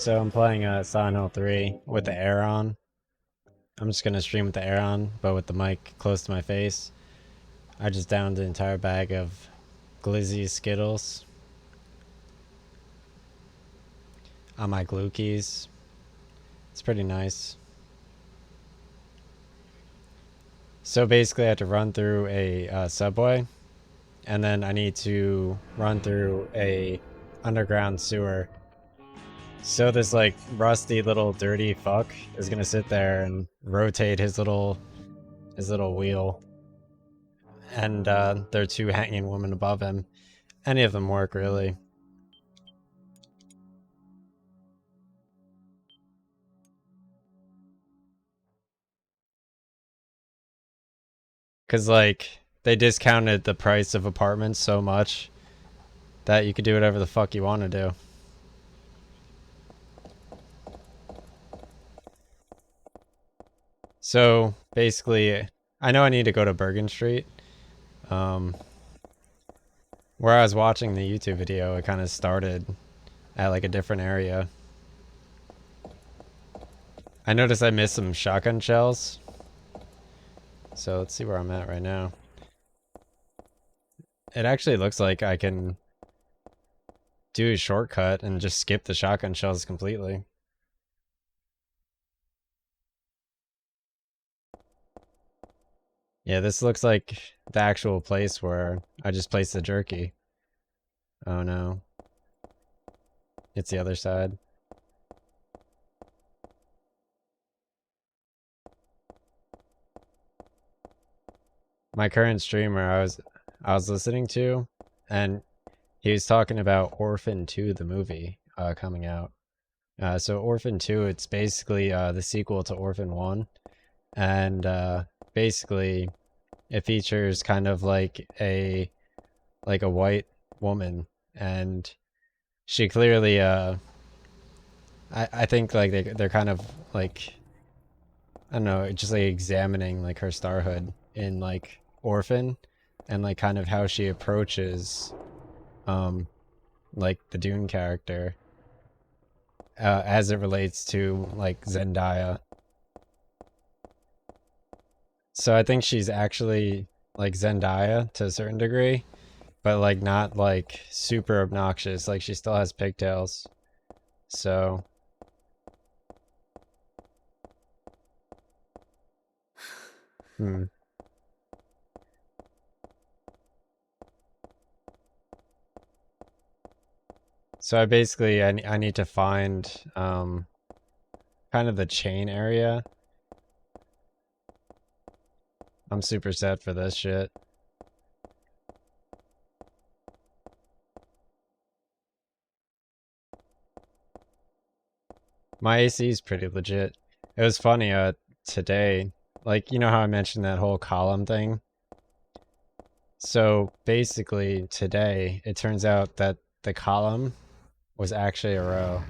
So I'm playing Silent Hill 3 with the air on. I'm just gonna stream with the air on, but with the mic close to my face. I just downed an entire bag of Glizzy Skittles on my glue keys. It's pretty nice. So basically I have to run through a subway, and then I need to run through a underground sewer. So this like rusty little dirty fuck is gonna sit there and rotate his little wheel, and there are two hanging women above him. Any of them work, really. Because, like, they discounted the price of apartments so much that you could do whatever the fuck you want to do. So, basically, I know I need to go to Bergen Street. Where I was watching the YouTube video, it kind of started at, like, a different area. I noticed I missed some shotgun shells. So, let's see where I'm at right now. It actually looks like I can do a shortcut and just skip the shotgun shells completely. Yeah, this looks like the actual place where I just placed the jerky. Oh no. It's the other side. My current streamer I was listening to, and he was talking about Orphan 2, the movie, coming out. So Orphan 2, it's basically the sequel to Orphan 1, and basically it features kind of like a white woman, and she clearly I think like they're kind of like, I don't know, just like examining like her starhood in like Orphan, and like kind of how she approaches um like the Dune character as it relates to like Zendaya. So I think she's actually like Zendaya to a certain degree, but like not like super obnoxious. Like she still has pigtails. So hmm. So I basically I need to find kind of the chain area. I'm super set for this shit. My AC is pretty legit. It was funny, today, like, you know how I mentioned that whole column thing? So basically, today, it turns out that the column was actually a row.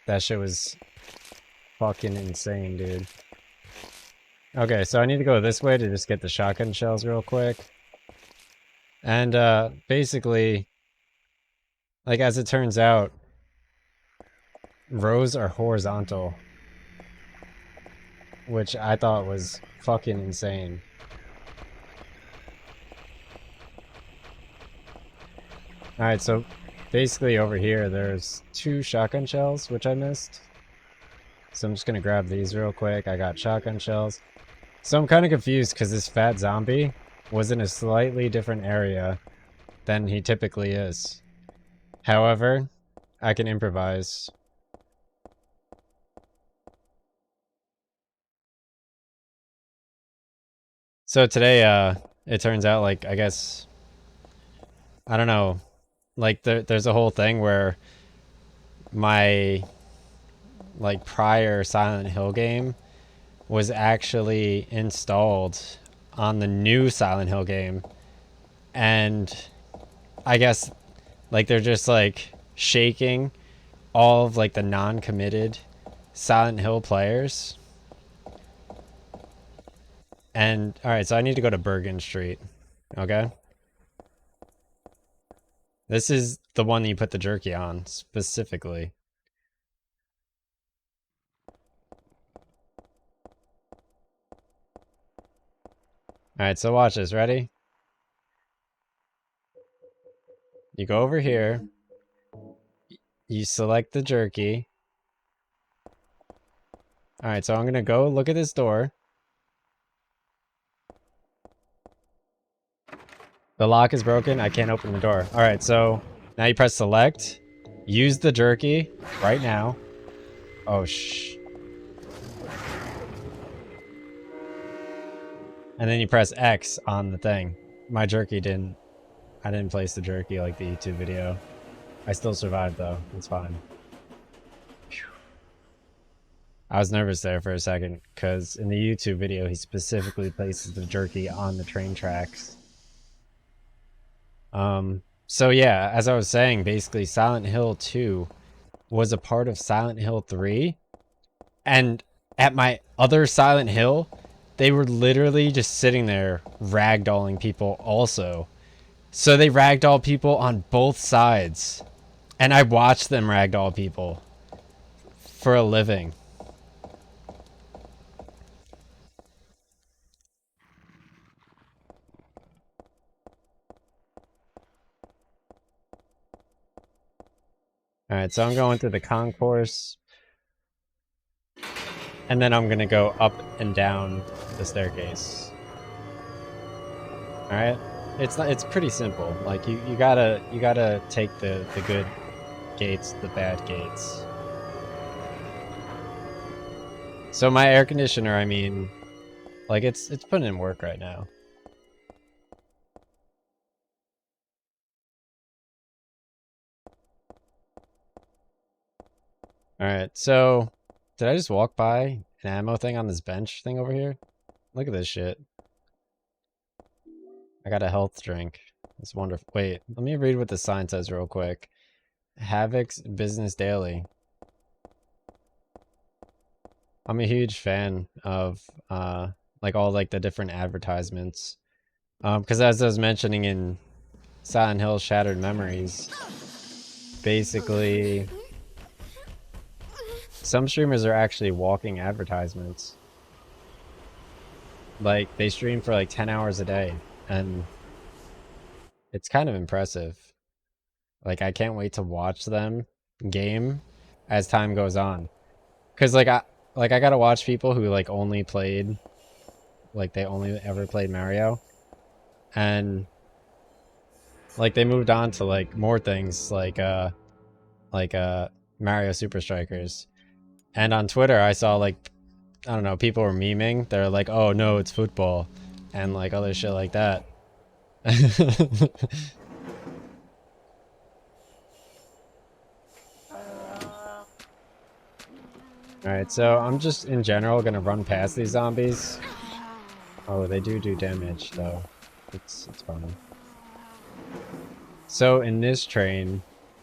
That shit was fucking insane, dude. Okay, so I need to go this way to just get the shotgun shells real quick. And basically, like, as it turns out, rows are horizontal, which I thought was fucking insane. Alright, so basically over here there's two shotgun shells, which I missed. So I'm just gonna grab these real quick. I got shotgun shells. So I'm kind of confused because this fat zombie was in a slightly different area than he typically is. However, I can improvise. So today, it turns out, like, I guess, I don't know, like, there's a whole thing where my, like, prior Silent Hill game was actually installed on the new Silent Hill game. And I guess, like, they're just, like, shaking all of, like, the non-committed Silent Hill players. And, alright, so I need to go to Bergen Street. Okay? This is the one you put the jerky on, specifically. Alright, so watch this. Ready? You go over here. You select the jerky. Alright, so I'm gonna go look at this door. The lock is broken. I can't open the door. Alright, so now you press select. Use the jerky right now. Oh, shh. And then you press X on the thing. My jerky didn't... I didn't place the jerky like the YouTube video. I still survived though. It's fine. Whew. I was nervous there for a second, because in the YouTube video he specifically places the jerky on the train tracks. So yeah, as I was saying, basically Silent Hill 2 was a part of Silent Hill 3. And at my other Silent Hill, they were literally just sitting there ragdolling people also. So they ragdoll people on both sides. And I watched them ragdoll people for a living. Alright, so I'm going through the concourse. And then I'm gonna go up and down the staircase. Alright? It's pretty simple. Like you gotta take the good gates, the bad gates. So my air conditioner, I mean, like it's putting in work right now. Alright, so did I just walk by an ammo thing on this bench thing over here? Look at this shit. I got a health drink. It's wonderful. Wait, let me read what the sign says real quick. Havoc's Business Daily. I'm a huge fan of like all like the different advertisements. Because as I was mentioning in Silent Hill Shattered Memories, basically some streamers are actually walking advertisements. Like they stream for like 10 hours a day, and it's kind of impressive. Like I can't wait to watch them game as time goes on. Cause like I gotta watch people who like only played, like they only ever played Mario, and like they moved on to like more things like Mario Super Strikers. And on Twitter I saw like, I don't know, people were memeing. They're like, oh no, it's football, and like other shit like that. Alright, so I'm just in general gonna run past these zombies. Oh, they do damage though. It's fine. So in this train,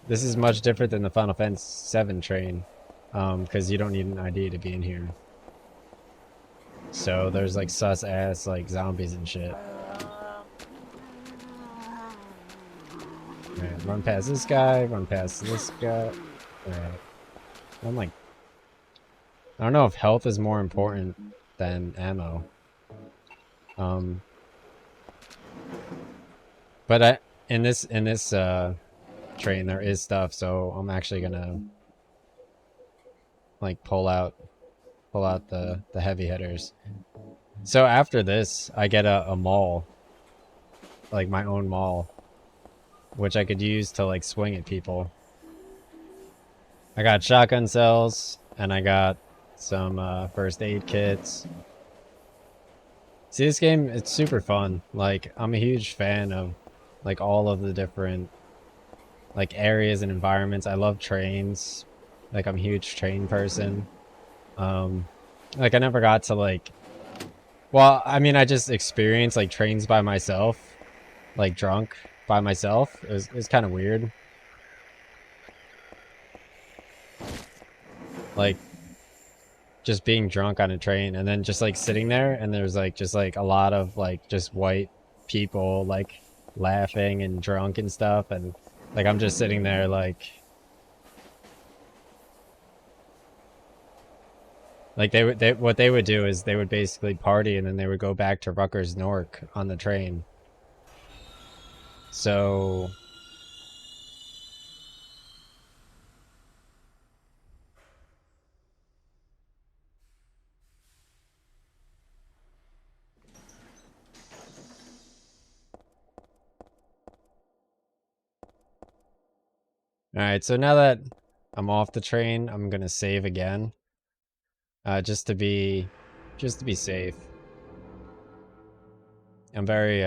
this is much different than the Final Fantasy VII train, because you don't need an ID to be in here. So there's like sus ass like zombies and shit. Alright, run past this guy, run past this guy. Alright. I'm like, I don't know if health is more important than ammo. But in this train there is stuff, so I'm actually gonna like pull out the heavy hitters. So after this, I get a maul, like my own maul, which I could use to like swing at people. I got shotgun cells, and I got some first aid kits. See, this game, it's super fun. Like, I'm a huge fan of like all of the different like areas and environments. I love trains. Like, I'm a huge train person. Like I never got to like, well, I mean, I just experienced like trains by myself, like drunk by myself. It was kind of weird. Like just being drunk on a train, and then just like sitting there, and there's like just like a lot of like just white people like laughing and drunk and stuff, and Like I'm just sitting there like what they would do is they would basically party and then they would go back to Rutgers Newark on the train. So all right, so now that I'm off the train, I'm gonna save again, just to be safe. I'm very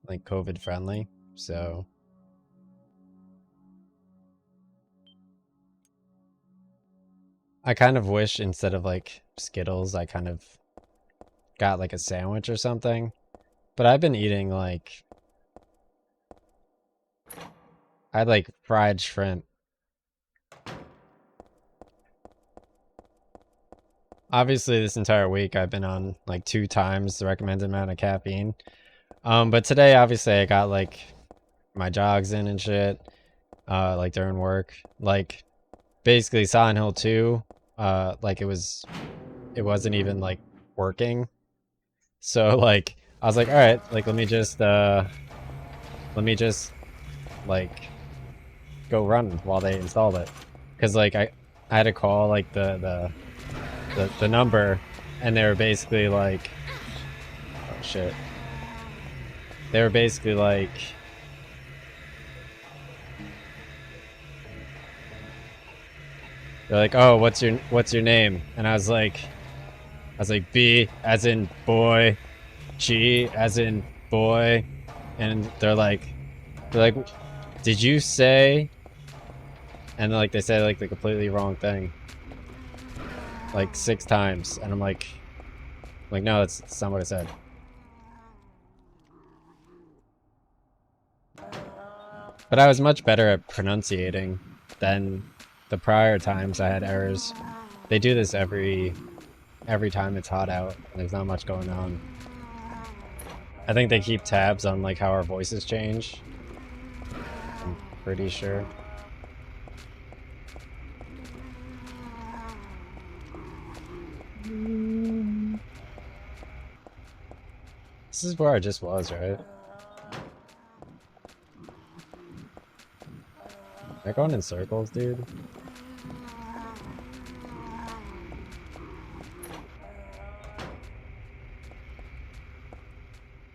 like COVID friendly, so I kind of wish instead of like Skittles, I kind of got like a sandwich or something. But I've been eating like I had like fried shrimp. Obviously, this entire week I've been on like 2 times the recommended amount of caffeine. But today obviously I got like my jogs in and shit. Like during work, like basically Silent Hill 2, like it wasn't even like working. So like I was like, all right, like let me just like go run while they installed it, because like I had to call like the number, and they were basically like, oh shit, they were basically like, they're like, oh, what's your name? And I was like, B as in boy, G as in boy, and they're like, did you say? And like they said like the completely wrong thing, like 6 times, and I'm like no, that's not what I said. But I was much better at pronunciating than the prior times I had errors. They do this every time it's hot out and there's not much going on. I think they keep tabs on like how our voices change. I'm pretty sure. This is where I just was, right? Am I going in circles, dude?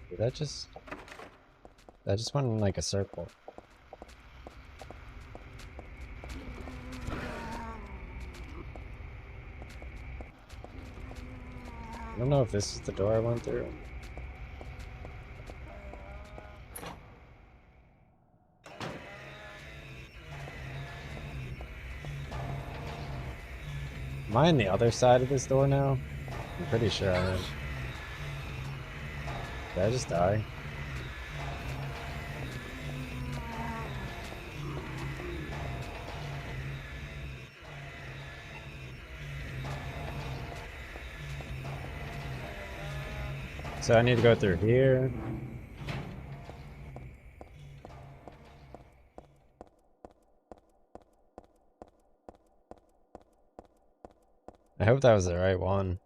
Did that just went in like a circle. I don't know if this is the door I went through. Am I on the other side of this door now? I'm pretty sure I am. Did I just die? So I need to go through here. I hope that was the right one.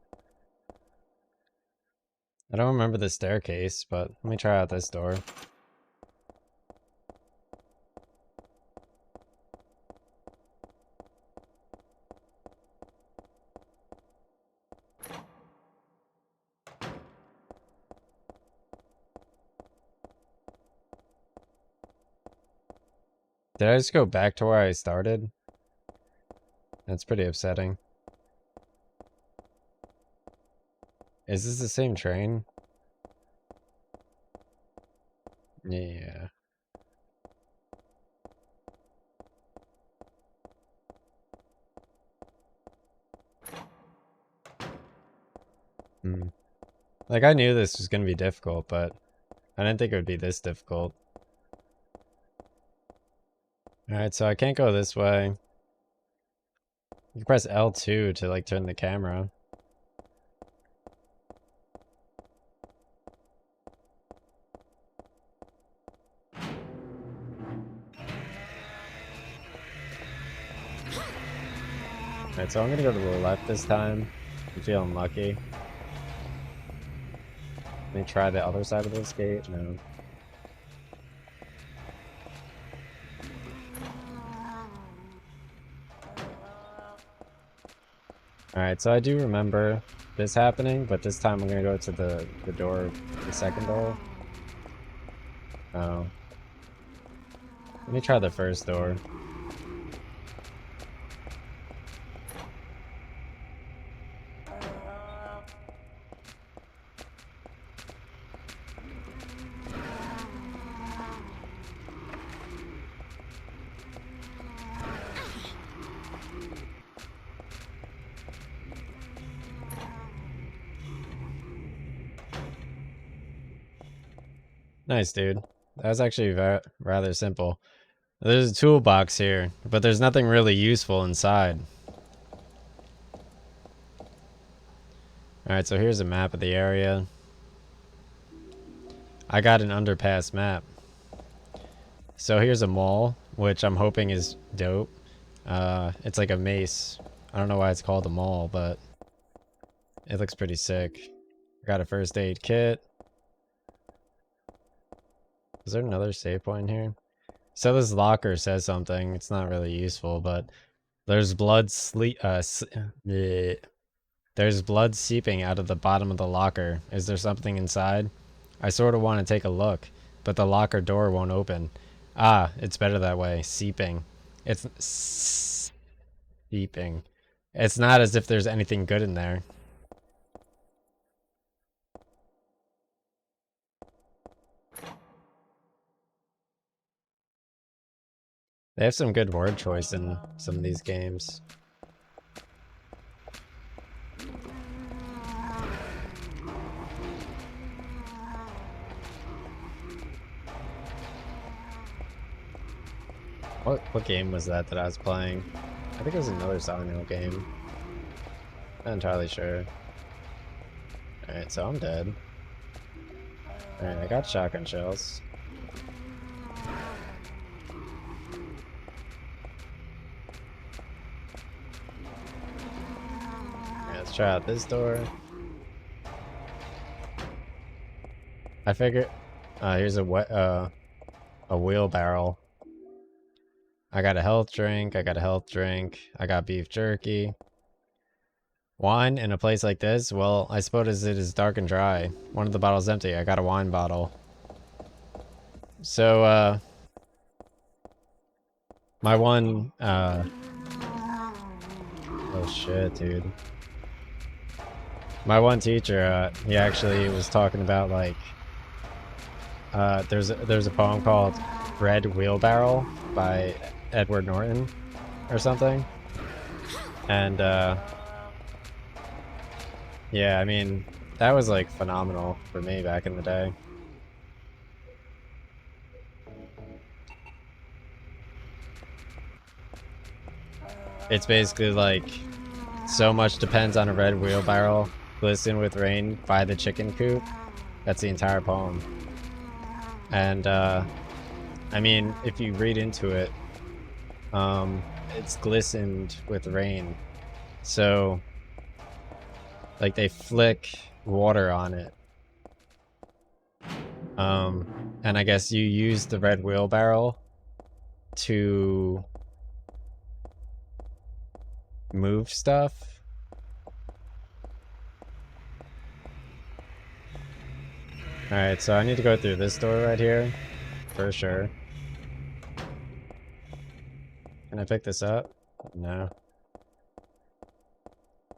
I don't remember the staircase, but let me try out this door. Did I just go back to where I started? That's pretty upsetting. Is this the same train? Yeah. Hmm. Like, I knew this was gonna be difficult, but I didn't think it would be this difficult. Alright, so I can't go this way. You can press L2 to, like, turn the camera. Alright, so I'm gonna go to the left this time. I'm feeling lucky. Let me try the other side of this gate. No. Alright, so I do remember this happening, but this time I'm gonna go to the door, the second door. Oh. Let me try the first door. Nice, dude. That was actually rather simple. There's a toolbox here, but there's nothing really useful inside. Alright, so here's a map of the area. I got an underpass map. So here's a mall, which I'm hoping is dope. It's like a mace. I don't know why it's called a mall, but it looks pretty sick. Got a first aid kit. Is there another save point here? So this locker says something. It's not really useful, but there's blood there's blood seeping out of the bottom of the locker. Is there something inside? I sort of want to take a look, but the locker door won't open. Ah, it's better that way. Seeping. It's seeping. It's not as if there's anything good in there. They have some good word choice in some of these games. What game was that I was playing? I think it was another Silent Hill game. Not entirely sure. Alright, so I'm dead. Alright, I got shotgun shells. Alright, let's try out this door. I figure here's a wheelbarrow. I got a health drink, I got beef jerky. Wine in a place like this? Well, I suppose it is dark and dry. One of the bottles empty. I got a wine bottle. So, my one, oh shit, dude. My one teacher, he actually was talking about, like, there's a poem called Red Wheelbarrow by Edward Norton or something. And, yeah, I mean, that was, like, phenomenal for me back in the day. It's basically like, so much depends on a red wheelbarrow, glisten with rain by the chicken coop. That's the entire poem. And, I mean, if you read into it, it's glistened with rain. So, like, they flick water on it. And I guess you use the red wheelbarrow to move stuff. Alright, so I need to go through this door right here, for sure. Can I pick this up? No.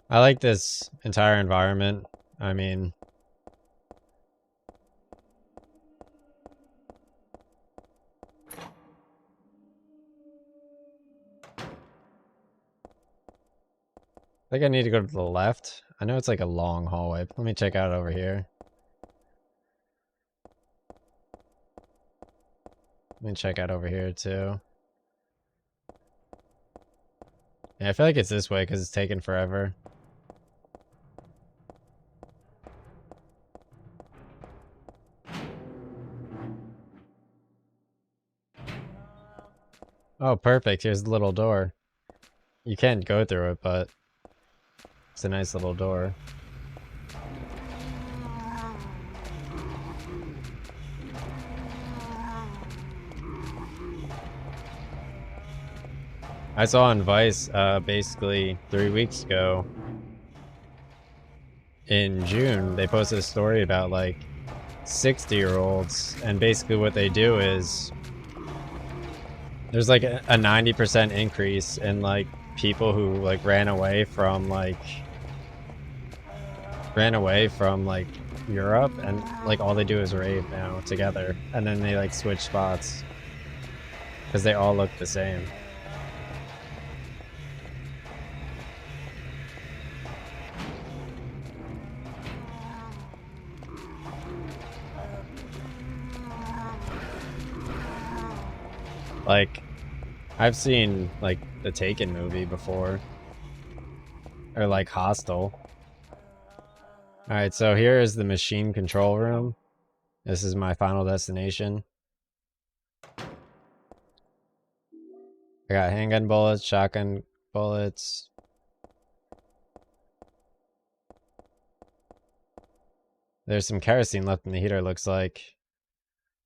I like this entire environment. I mean, I think I need to go to the left. I know it's like a long hallway. Let me check out over here. Let me check out over here too. Yeah, I feel like it's this way because it's taking forever. Oh, perfect. Here's the little door. You can't go through it, but it's a nice little door. I saw on Vice, basically 3 weeks ago, in June, they posted a story about like 60-year-olds, and basically what they do is there's like a 90% increase in like people who like ran away from Europe, and like all they do is rave now together, and then they like switch spots because they all look the same. Like, I've seen like the Taken movie before, or like Hostel. All right, so here is the machine control room. This is my final destination. I got handgun bullets, shotgun bullets. There's some kerosene left in the heater, looks like.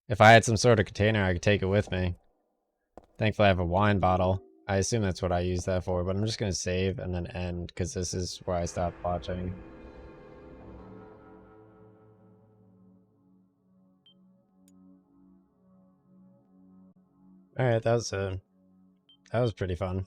If I had some sort of container, I could take it with me. Thankfully, I have a wine bottle. I assume that's what I use that for, but I'm just going to save and then end, because this is where I stopped watching. Alright, that was pretty fun.